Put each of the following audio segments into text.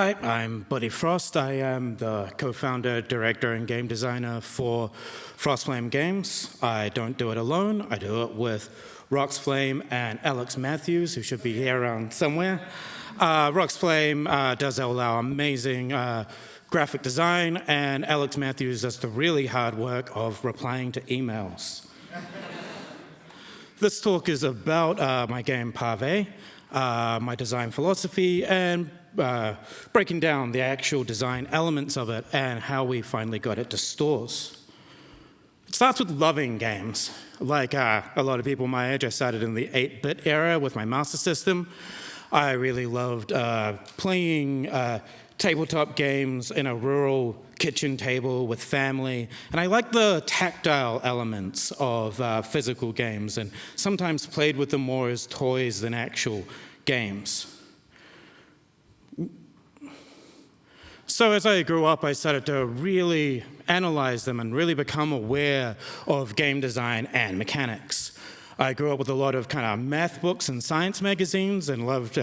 Hi, I'm Buddy Frost. I am the co-founder, director, and game designer for Frostflame Games. I don't do it alone. I do it with Roxflame and Alex Matthews, who should be here around somewhere. Roxflame does all our amazing graphic design, and Alex Matthews does the really hard work of replying to emails. This talk is about my game Pavé, my design philosophy, and breaking down the actual design elements of it and how we finally got it to stores. It starts with loving games. Like a lot of people my age, I started in the 8-bit era with my Master System. I really loved playing tabletop games in a rural kitchen table with family, and I liked the tactile elements of physical games and sometimes played with them more as toys than actual games. So as I grew up, I started to really analyze them and really become aware of game design and mechanics. I grew up with a lot of kind of math books and science magazines and loved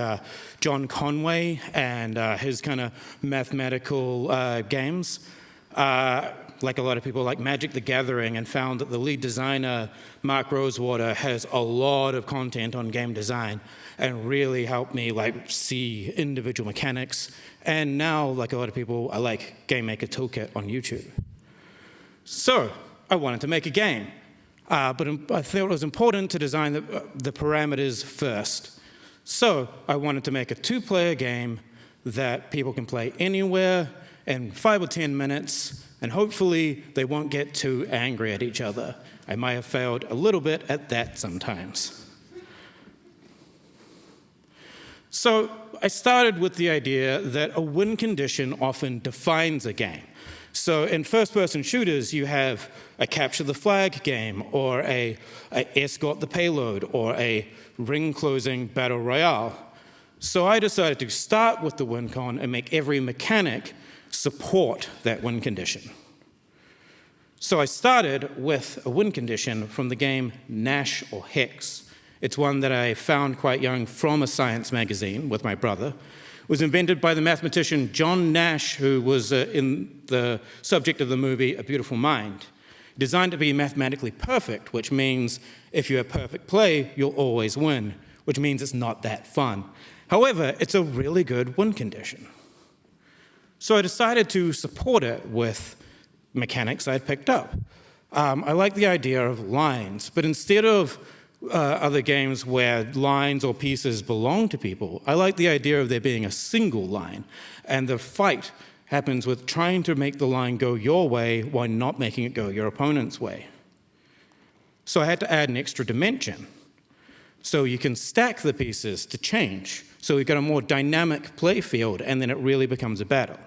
John Conway and his kind of mathematical games. Like a lot of people like Magic the Gathering, and found that the lead designer, Mark Rosewater, has a lot of content on game design and really helped me see individual mechanics. And now, like a lot of people, I like Game Maker Toolkit on YouTube. So I wanted to make a game, but I thought it was important to design the parameters first. So I wanted to make a 2-player game that people can play anywhere in 5 or 10 minutes, and hopefully they won't get too angry at each other. I might have failed a little bit at that sometimes. So I started with the idea that a win condition often defines a game. So in first-person shooters, you have a capture the flag game, or a escort the payload, or a ring-closing battle royale. So I decided to start with the win con and make every mechanic support that win condition. So I started with a win condition from the game Nash or Hex. It's one that I found quite young from a science magazine with my brother. It was invented by the mathematician John Nash, who was in the subject of the movie A Beautiful Mind. Designed to be mathematically perfect, which means if you have perfect play, you'll always win, which means it's not that fun. However, it's a really good win condition. So I decided to support it with mechanics I'd picked up. I like the idea of lines, but instead of other games where lines or pieces belong to people, I like the idea of there being a single line, and the fight happens with trying to make the line go your way while not making it go your opponent's way. So I had to add an extra dimension. So you can stack the pieces to change. So we've got a more dynamic play field, and then it really becomes a battle.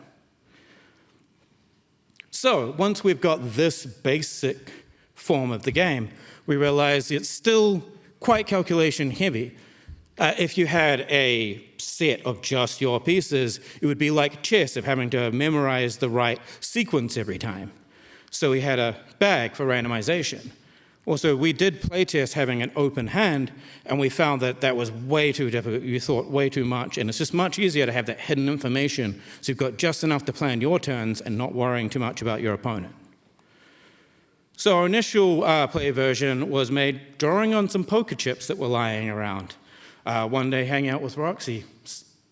So once we've got this basic form of the game, we realize it's still quite calculation heavy. If you had a set of just your pieces, it would be like chess, of having to memorize the right sequence every time. So we had a bag for randomization. Also, we did playtest having an open hand, and we found that that was way too difficult. We thought way too much, and it's just much easier to have that hidden information, so you've got just enough to plan your turns and not worrying too much about your opponent. So our initial play version was made drawing on some poker chips that were lying around. One day, hanging out with Roxy,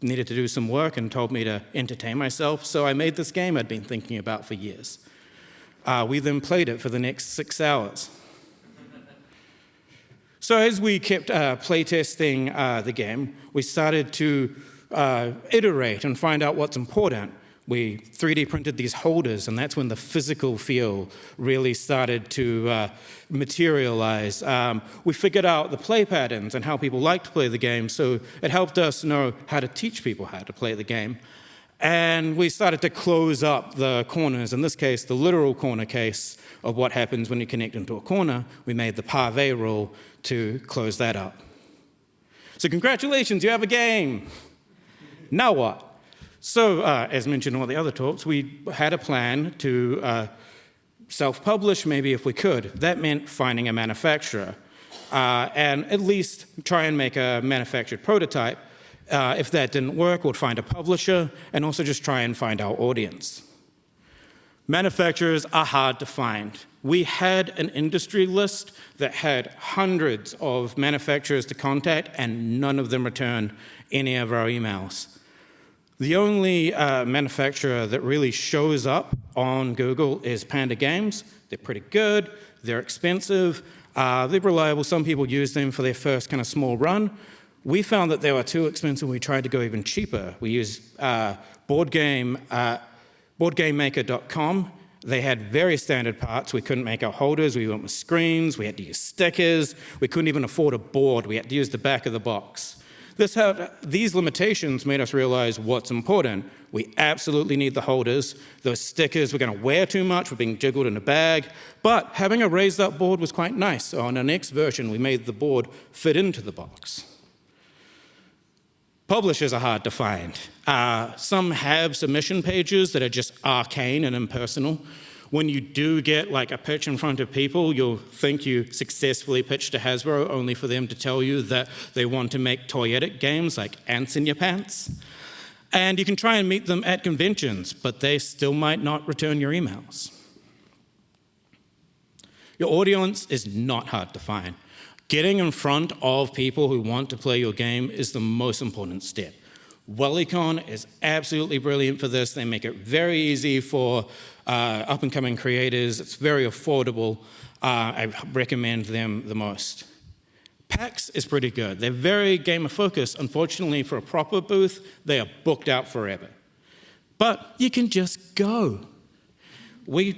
needed to do some work and told me to entertain myself, so I made this game I'd been thinking about for years. We then played it for the next 6 hours. So as we kept playtesting the game, we started to iterate and find out what's important. We 3D printed these holders, and that's when the physical feel really started to materialize. We figured out the play patterns and how people like to play the game, so it helped us know how to teach people how to play the game. And we started to close up the corners. In this case, the literal corner case of what happens when you connect into a corner. We made the Pavé rule to close that up. So congratulations, you have a game. Now what? So, as mentioned in all the other talks, we had a plan to self-publish maybe if we could. That meant finding a manufacturer and at least try and make a manufactured prototype If that didn't work, we'd find a publisher and also just try and find our audience. Manufacturers are hard to find. We had an industry list that had hundreds of manufacturers to contact, and none of them returned any of our emails. The only manufacturer that really shows up on Google is Panda Games. They're pretty good, they're expensive, they're reliable. Some people use them for their first kind of small run. We found that they were too expensive. We tried to go even cheaper. We used boardgamemaker.com. They had very standard parts. We couldn't make our holders. We went with screens. We had to use stickers. We couldn't even afford a board. We had to use the back of the box. These limitations made us realize what's important. We absolutely need the holders. Those stickers were going to wear too much, were being jiggled in a bag. But having a raised up board was quite nice. So on our next version, we made the board fit into the box. Publishers are hard to find. Some have submission pages that are just arcane and impersonal. When you do get like a pitch in front of people, you'll think you successfully pitched to Hasbro, only for them to tell you that they want to make toyetic games like Ants in Your Pants. And you can try and meet them at conventions, but they still might not return your emails. Your audience is not hard to find. Getting in front of people who want to play your game is the most important step. WellyCon is absolutely brilliant for this. They make it very easy for up-and-coming creators. It's very affordable. I recommend them the most. PAX is pretty good. They're very gamer-focused. Unfortunately, for a proper booth, they are booked out forever. But you can just go. We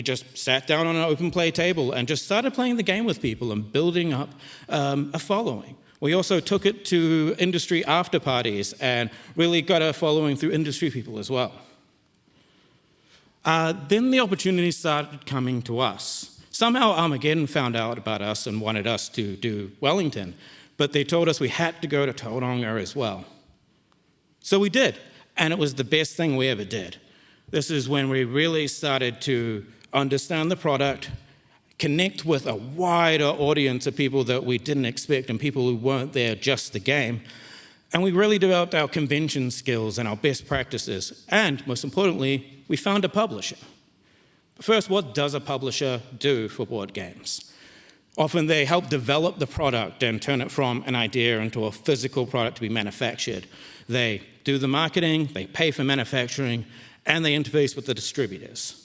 just sat down on an open play table and just started playing the game with people and building up a following. We also took it to industry after parties and really got a following through industry people as well. Then the opportunities started coming to us. Somehow Armageddon found out about us and wanted us to do Wellington, but they told us we had to go to Tauranga as well. So we did, and it was the best thing we ever did. This is when we really started to understand the product, connect with a wider audience of people that we didn't expect and people who weren't there just the game. And we really developed our convention skills and our best practices. And most importantly, we found a publisher. First, what does a publisher do for board games? Often they help develop the product and turn it from an idea into a physical product to be manufactured. They do the marketing, they pay for manufacturing, and they interface with the distributors.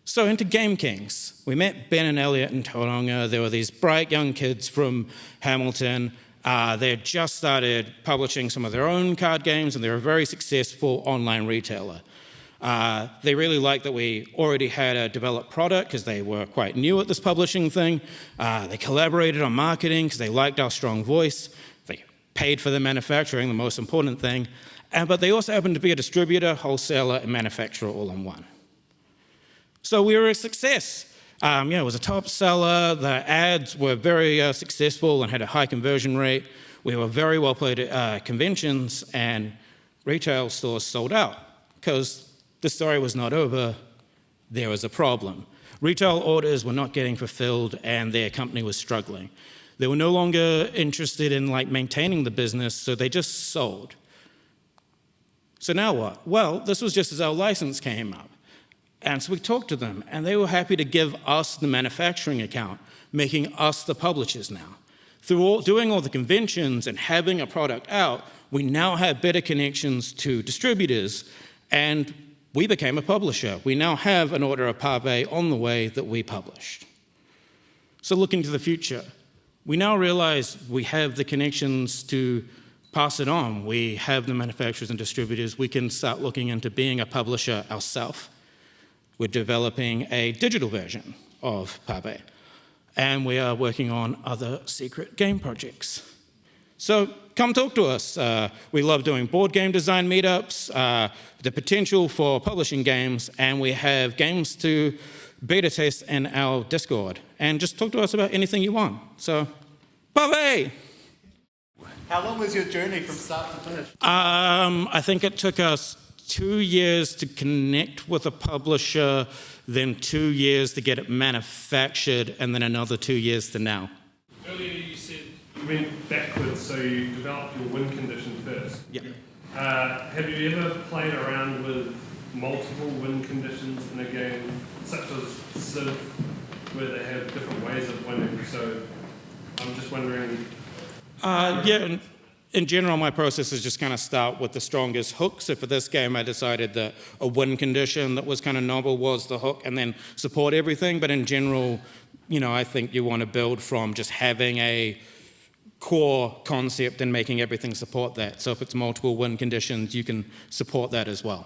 So into Game Kings. We met Ben and Elliot in Tauranga. There were these bright young kids from Hamilton. They had just started publishing some of their own card games, and they were a very successful online retailer. They really liked that we already had a developed product because they were quite new at this publishing thing. They collaborated on marketing because they liked our strong voice. They paid for the manufacturing, the most important thing. But they also happened to be a distributor, wholesaler, and manufacturer all in one. So we were a success. It was a top seller. The ads were very successful and had a high conversion rate. We were very well played at conventions, and retail stores sold out because the story was not over. There was a problem. Retail orders were not getting fulfilled, and their company was struggling. They were no longer interested in maintaining the business, so they just sold. So now what? Well, this was just as our license came up. And so we talked to them, and they were happy to give us the manufacturing account, making us the publishers now. Through doing all the conventions and having a product out, we now have better connections to distributors, and we became a publisher. We now have an order of Pavé on the way that we published. So looking to the future, we now realize we have the connections to pass it on. We have the manufacturers and distributors. We can start looking into being a publisher ourselves. We're developing a digital version of Pavé, and we are working on other secret game projects. So come talk to us. We love doing board game design meetups, the potential for publishing games, and we have games to beta test in our Discord. And just talk to us about anything you want. So, Pavé! How long was your journey from start to finish? I think it took us 2 years to connect with a publisher, then 2 years to get it manufactured, and then another 2 years to now. Earlier you said went backwards, so you developed your win condition first. Yeah. Have you ever played around with multiple win conditions in a game, such as Civ, where they have different ways of winning? So I'm just wondering. Yeah, in general, my process is just kind of start with the strongest hook. So for this game, I decided that a win condition that was kind of novel was the hook, and then support everything. But in general, I think you want to build from just having a core concept and making everything support that. So if it's multiple win conditions, you can support that as well.